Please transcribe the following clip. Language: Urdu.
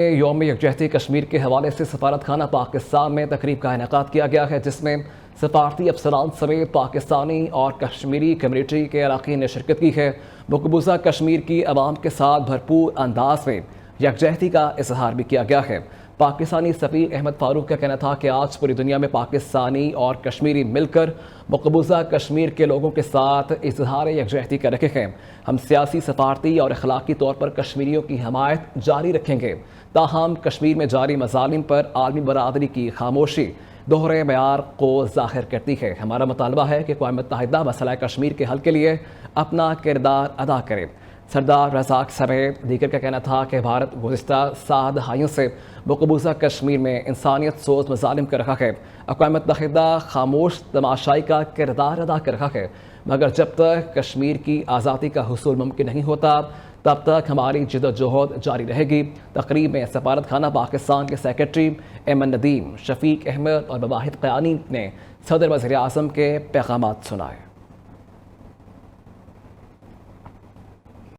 یوم یکجہتی کشمیر کے حوالے سے سفارت خانہ پاکستان میں تقریب کا انعقاد کیا گیا ہے، جس میں سفارتی افسران سمیت پاکستانی اور کشمیری کمیونٹی کے اراکین نے شرکت کی ہے۔ مقبوضہ کشمیر کی عوام کے ساتھ بھرپور انداز میں یکجہتی کا اظہار بھی کیا گیا ہے۔ پاکستانی سفیر احمد فاروق کا کہنا تھا کہ آج پوری دنیا میں پاکستانی اور کشمیری مل کر مقبوضہ کشمیر کے لوگوں کے ساتھ اظہار یکجہتی کر رہے ہیں۔ ہم سیاسی، سفارتی اور اخلاقی طور پر کشمیریوں کی حمایت جاری رکھیں گے، تاہم کشمیر میں جاری مظالم پر عالمی برادری کی خاموشی دوہرے معیار کو ظاہر کرتی ہے۔ ہمارا مطالبہ ہے کہ اقوام متحدہ مسئلہ کشمیر کے حل کے لیے اپنا کردار ادا کرے۔ سردار رزاق سمیت دیگر کا کہنا تھا کہ بھارت گزشتہ 7 دہائیوں سے مقبوضہ کشمیر میں انسانیت سوز مظالم کر رہا ہے۔ اقوام متحدہ خاموش تماشائی کا کردار ادا کر رہا ہے، مگر جب تک کشمیر کی آزادی کا حصول ممکن نہیں ہوتا تب تک ہماری جدوجہد جاری رہے گی۔ تقریب میں سفارت خانہ پاکستان کے سیکرٹری ایمن ندیم، شفیق احمد اور واحد قیانی نے صدر وزیر اعظم کے پیغامات سنائے۔